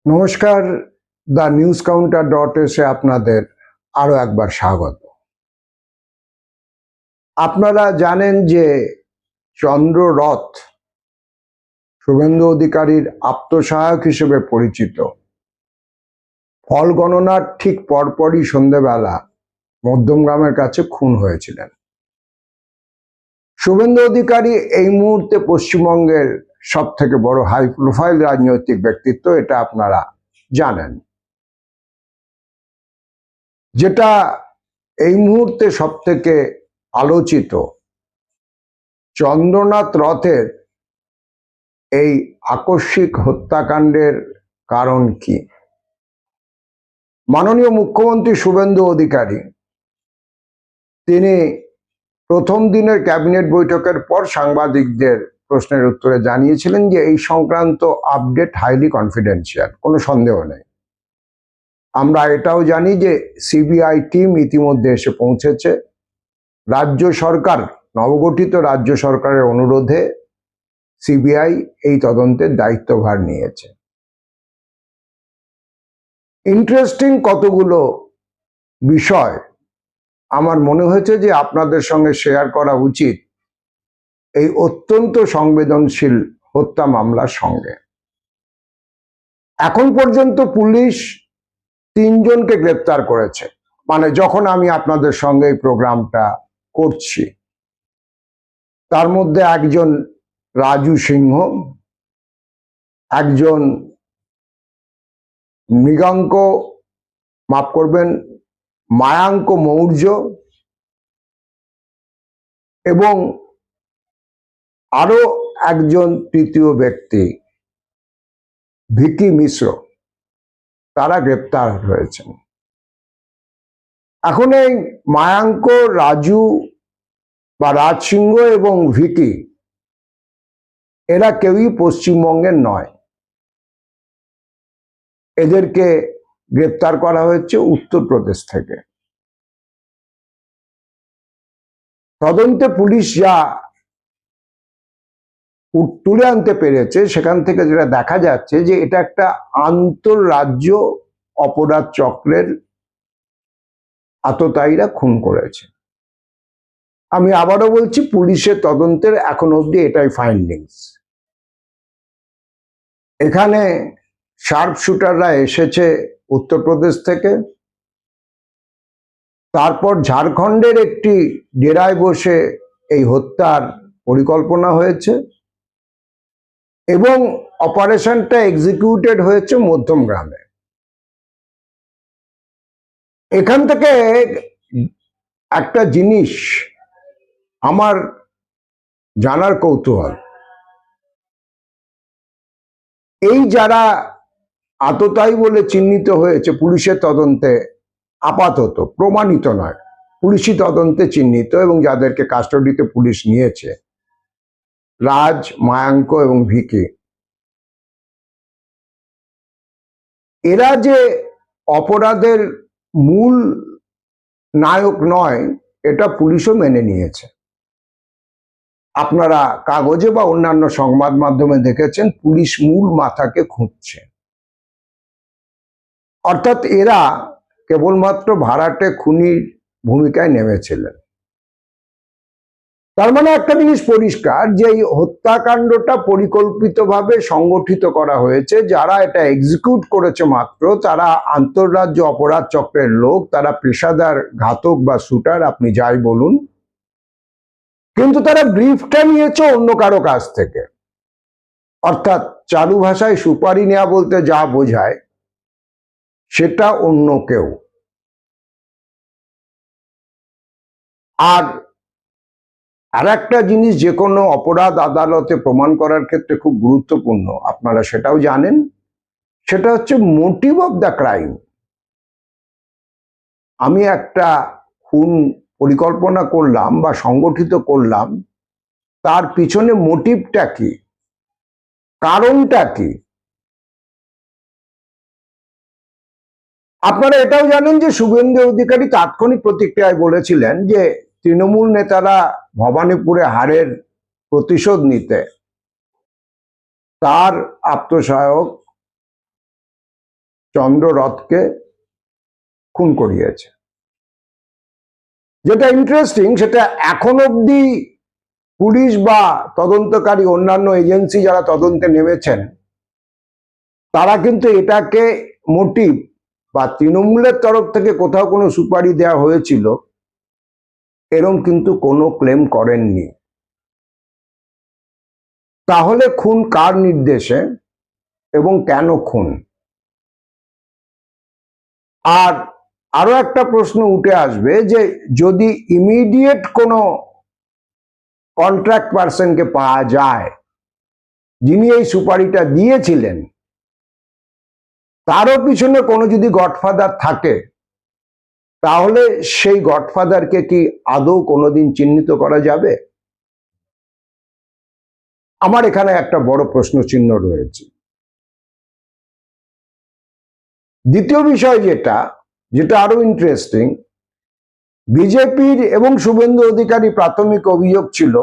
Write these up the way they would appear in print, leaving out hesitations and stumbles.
নমস্কার, the news counter .এ আপনাদের আরো একবার স্বাগত। আপনারা জানেন যে চন্দ্ররথ শুভেন্দু অধিকারীর আত্মসহায়ক হিসেবে পরিচিত ফল গণনার ঠিক পরপরই সন্ধেবেলা মধ্যমগ্রামের কাছে খুন হয়েছিলেন। শুভেন্দু অধিকারী এই মুহূর্তে পশ্চিমবঙ্গের সব থেকে বড় হাই প্রোফাইল রাজনৈতিক ব্যক্তিত্ব, এটা আপনারা জানেন। যেটা এই মুহূর্তে সব থেকে আলোচিত, চন্দ্রনাথ রথের এই আকস্মিক হত্যাকাণ্ডের কারণ কি? মাননীয় মুখ্যমন্ত্রী শুভেন্দু অধিকারী তিনি প্রথম দিনের ক্যাবিনেট বৈঠকের পর সাংবাদিকদের প্রশ্নের উত্তরে জানিয়েছিলেন যে এই সংক্রান্ত আপডেট হাইলি কনফিডেন্সিয়াল, কোনো সন্দেহ নেই। আমরা এটাও জানি যে সিবিআই টিম ইতিমধ্যে এসে পৌঁছেছে। রাজ্য সরকার, নবগঠিত রাজ্য সরকারের অনুরোধে সিবিআই এই তদন্তের দায়িত্বভার নিয়েছে। ইন্টারেস্টিং কতগুলো বিষয় আমার মনে হয়েছে যে আপনাদের সঙ্গে শেয়ার করা উচিত এই অত্যন্ত সংবেদনশীল হত্যা মামলার সঙ্গে। এখন পর্যন্ত পুলিশ 3 জনকে গ্রেপ্তার করেছে, মানে যখন আমি আপনাদের সঙ্গে এই প্রোগ্রামটা করছি। তার মধ্যে একজন রাজু সিংহ, একজন মৃগাঙ্ক, মাফ করবেন, মায়াঙ্ক মৌর্য, এবং আরো একজন তৃতীয় ব্যক্তি ভিকি মিশ্র, তারা গ্রেপ্তার হয়েছেন। এখন এই মায়াঙ্ক, রাজু বা রাজ সিংহ এবং ভিকি, এরা কেউই পশ্চিমবঙ্গের নয়। এদেরকে গ্রেপ্তার করা হয়েছে উত্তরপ্রদেশ থেকে। তদন্তে পুলিশ যা তুলে আনতে পেরেছে সেখান থেকে যেটা দেখা যাচ্ছে যে এটা একটা আন্তঃরাজ্য অপরাধ চক্রের আততায়ীরা খুন করেছে। আমি আবারও বলছি, পুলিশের তদন্তের এখন অবধি এটাই ফাইন্ডিংস। এখানে শার্প শুটাররা এসেছে উত্তরপ্রদেশ থেকে, তারপর ঝাড়খণ্ডের একটি ডেরায় বসে এই হত্যার পরিকল্পনা হয়েছে এবং অপারেশনটা এক্সিকিউটেড হয়েছে মধ্যমগ্রামে। এখান থেকে একটা জিনিস আমার জানার কৌতূহল, এই যারা আততায়ী বলে চিহ্নিত হয়েছে পুলিশের তদন্তে, আপাতত প্রমাণিত নয়, পুলিশি তদন্তে চিহ্নিত এবং যাদেরকে কাস্টডিতে পুলিশ নিয়েছে, রাজ, মায়াঙ্ক এবং ভিকি, এরা যে অপরাধের মূল নায়ক নয় এটা পুলিশও মেনে নিয়েছে। আপনারা কাগজে বা অন্যান্য সংবাদ মাধ্যমে দেখেছেন পুলিশ মূল মাথাকে খুঁজছে। অর্থাৎ এরা কেবলমাত্র ভাড়াটে খুনির ভূমিকায় নেমেছিলেন। তার মানে একটা জিনিস পরিষ্কার যে এই হত্যাকাণ্ডটা পরিকল্পিতভাবে সংগঠিত করা হয়েছে। যারা এটা এক্সিকিউট করেছে মাত্র তারা আন্তঃরাজ্য অপরাধ চক্রের লোক, তারা পেশাদার ঘাতক বা শুটার, আপনি যাই বলুন, কিন্তু তারা ব্রিফটা নিয়েছে অন্য কারো কাছ থেকে। অর্থাৎ চালু ভাষায় সুপারি নেওয়া বলতে যা বোঝায় সেটা অন্য কেউ। আর একটা জিনিস যে কোনো অপরাধ আদালতে প্রমাণ করার ক্ষেত্রে খুব গুরুত্বপূর্ণ, আপনারা সেটাও জানেন, সেটা হচ্ছে মোটিভ অফ দ্য ক্রাইম। আমি একটা খুন পরিকল্পনা করলাম বা সংগঠিত করলাম, তার পিছনে মোটিভটা কি, কারণটা কি? আপনারা এটাও জানেন যে শুভেন্দু অধিকারী তাৎক্ষণিক প্রতিক্রিয়ায় বলেছিলেন যে তৃণমূল নেতারা ভবানীপুরে হারের প্রতিশোধ নিতে তার আত্মসহায়ক চন্দ্ররথকে খুন করিয়েছে। যেটা ইন্টারেস্টিং, সেটা এখন অবধি পুলিশ বা তদন্তকারী অন্যান্য এজেন্সি যারা তদন্তে নেমেছেন তারা কিন্তু এটাকে মোটিভ বা তৃণমূলের তরফ থেকে কোথাও কোনো সুপারি দেওয়া হয়েছিল এরম কিন্তু কোনো ক্লেম করেননি। তাহলে খুন কার নির্দেশে এবং কেন খুন? আর আরো একটা প্রশ্ন উঠে আসবে যে যদি ইমিডিয়েট কোনো কন্ট্রাক্ট পার্সনকে পাওয়া যায় যিনি এই সুপারিটা দিয়েছিলেন, তারও পিছনে কোনো যদি গডফাদার থাকে তাহলে সেই গডফাদারকে কি আদৌ কোনোদিন চিহ্নিত করা যাবে? আমার এখানে একটা বড় প্রশ্ন চিহ্ন রয়েছে। দ্বিতীয় বিষয় যেটা আরো ইন্টারেস্টিং, বিজেপির এবং শুভেন্দু অধিকারী প্রাথমিক অভিযোগ ছিল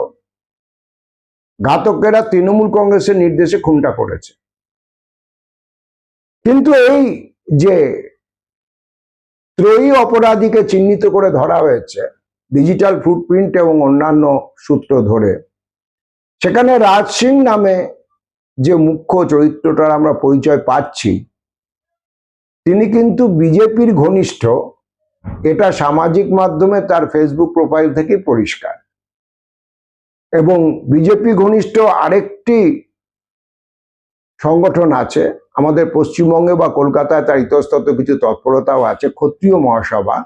ঘাতকেরা তৃণমূল কংগ্রেসের নির্দেশে খুনটা করেছে। কিন্তু এই যে ত্রয়ী অপরাধীকে চিহ্নিত করে ধরা হয়েছে ডিজিটাল ফুটপ্রিন্ট এবং অন্যান্য সূত্র ধরে, সেখানে রাজ সিং নামে যে মুখ্য চরিত্রটার আমরা পরিচয় পাচ্ছি তিনি কিন্তু বিজেপির ঘনিষ্ঠ, এটা সামাজিক মাধ্যমে তার ফেসবুক প্রোফাইল থেকে পরিষ্কার। এবং বিজেপি ঘনিষ্ঠ আরেকটি সংগঠন আছে আমাদের পশ্চিমবঙ্গে বা কলকাতায়, তার ইতস্তত কিছু তৎপরতাও আছে, ক্ষত্রিয় মহাসভা।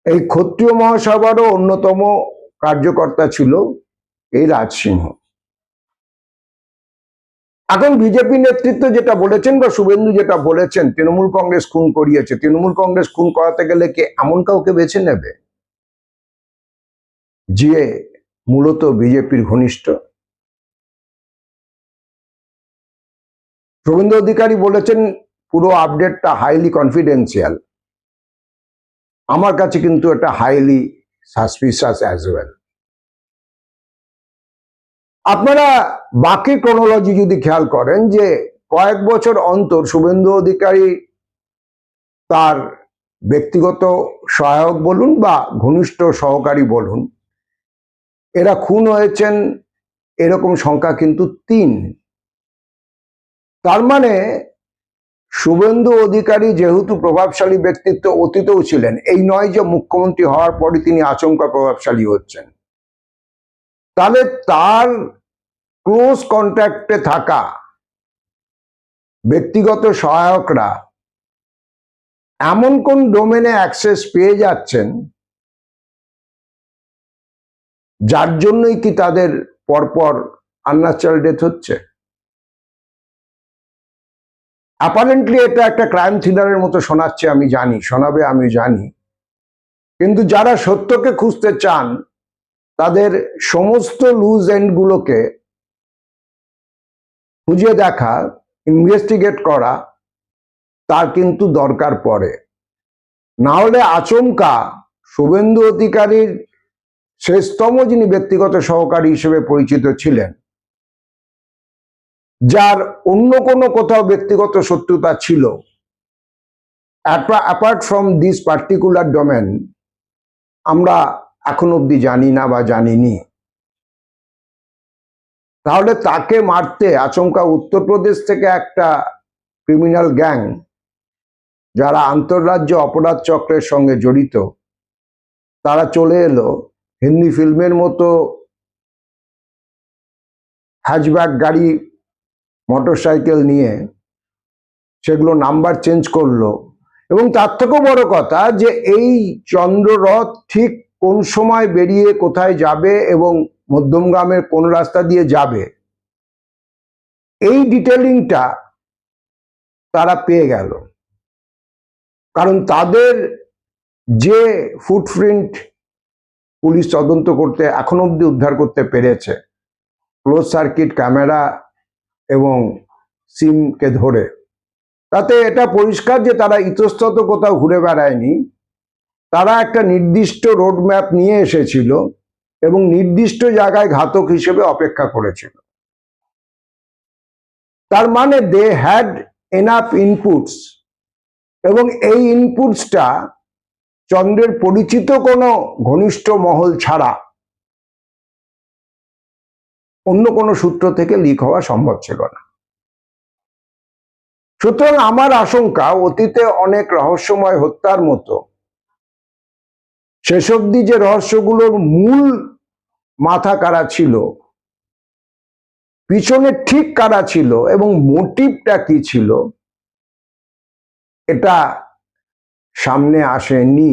এই ক্ষত্রিয় মহাসভারও অন্যতম কার্যকর্তা ছিল এই রাজ সিংহ। এখন বিজেপি নেতৃত্ব যেটা বলেছেন বা শুভেন্দু যেটা বলেছেন তৃণমূল কংগ্রেস খুন করিয়েছে, তৃণমূল কংগ্রেস খুন করাতে গেলে কি এমন কাউকে বেছে নেবে যে মূলত বিজেপির ঘনিষ্ঠ? শুভেন্দু অধিকারী বলেছেন পুরো আপডেটটা হাইলি কনফিডেন্সিয়াল। আমার কাছে কিন্তু এটা হাইলি সাসপিশাস অ্যাজ ওয়েল। আপনারা বাকি ক্রোনোলজি যদি খেয়াল করেন যে কয়েক বছর অন্তর শুভেন্দু অধিকারী তার ব্যক্তিগত সহায়ক বলুন বা ঘনিষ্ঠ সহকারী বলুন, এরা খুন হয়েছেন এরকম সংখ্যা কিন্তু 3। তার মানে শুভেন্দু অধিকারী যেহেতু প্রভাবশালী ব্যক্তিত্ব অতীতেও ছিলেন, এই নয় যে মুখ্যমন্ত্রী হওয়ার পরে তিনি আচমকা প্রভাবশালী হচ্ছেন, তাহলে তার ক্লোজ কন্ট্যাক্টে থাকা ব্যক্তিগত সহায়করা এমন কোন ডোমেনে অ্যাক্সেস পেয়ে যাচ্ছেন যার জন্যই কি তাদের পরপর আনন্যাচারাল ডেথ হচ্ছে? অ্যাপারেন্টলি এটা একটা ক্রাইম থ্রিলারের মতো শোনাচ্ছে, আমি জানি, শোনাবে, আমি জানি, কিন্তু যারা সত্যকে খুঁজতে চান তাদের সমস্ত লুজ এন্ড গুলোকে খুঁজে দেখা, ইনভেস্টিগেট করা তার কিন্তু দরকার পড়ে। না হলে আচমকা শুভেন্দু অধিকারীর শেষতম যিনি ব্যক্তিগত সহকারী হিসেবে পরিচিত ছিলেন, যার অন্য কোনো কোথাও ব্যক্তিগত শত্রুতা ছিল apart from this particular domain, আমরা এখন অব্দি জানি না বা জানিনি। তাহলে তাকে মারতে আচমকা উত্তরপ্রদেশ থেকে একটা ক্রিমিনাল গ্যাং যারা আন্তঃরাজ্য অপরাধ চক্রের সঙ্গে জড়িত, তারা চলে এলো হিন্দি ফিল্মের মতো হ্যাচব্যাক গাড়ি, মোটরসাইকেল নিয়ে, সেগুলো নাম্বার চেঞ্জ করলো। এবং তার থেকেও বড় কথা যে এই চন্দ্ররথ ঠিক কোন সময় বেরিয়ে কোথায় যাবে এবং মধ্যমগ্রামের কোন রাস্তা দিয়ে যাবে, এই ডিটেলিংটা তারা পেয়ে গেল। কারণ তাদের যে ফুটপ্রিন্ট পুলিশ তদন্ত করতে এখন অব্দি উদ্ধার করতে পেরেছে ক্লোজ সার্কিট ক্যামেরা এবং সিমকে ধরে, তাতে এটা পরিষ্কার যে তারা ইতস্তত কোথাও ঘুরে বেড়ায়নি, তারা একটা নির্দিষ্ট রোড ম্যাপ নিয়ে এসেছিল এবং নির্দিষ্ট জায়গায় ঘাতক হিসেবে অপেক্ষা করেছিল। তার মানে দে হ্যাড এনাফ ইনপুটস এবং এই ইনপুটসটা চন্দ্রের পরিচিত কোনো ঘনিষ্ঠ মহল ছাড়া অন্য কোনো সূত্র থেকে লিক হওয়া সম্ভব ছিল না। সুতরাং আমার আশঙ্কা, অতীতে অনেক রহস্যময় হত্যার মতো শেষ অবধি যে রহস্যগুলোর মূল মাথা কারা ছিল, পিছনে ঠিক কারা ছিল এবং মোটিভটা কি ছিল, এটা সামনে আসেনি।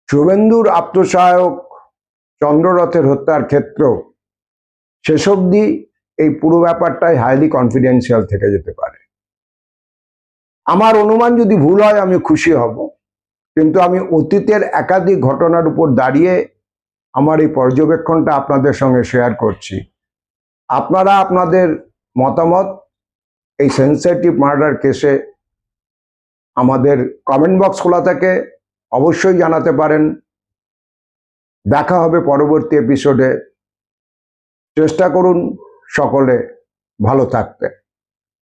শুভেন্দুর আত্মসহায়ক চন্দ্ররথের হত্যার ক্ষেত্রেও শেষ অবধি এই পুরো ব্যাপারটাই হাইলি কনফিডেন্সিয়াল থেকে যেতে পারে। আমার অনুমান যদি ভুল হয় আমি খুশি হব, কিন্তু আমি অতীতের একাধিক ঘটনার উপর দাঁড়িয়ে আমার এই পর্যবেক্ষণটা আপনাদের সঙ্গে শেয়ার করছি। আপনারা আপনাদের মতামত এই সেনসিটিভ মার্ডার কেসে আমাদের কমেন্ট বক্স খোলা থাকে, অবশ্যই জানাতে পারেন। দেখা হবে পরবর্তী এপিসোডে। চেষ্টা করুন সকলে ভালো থাকতে।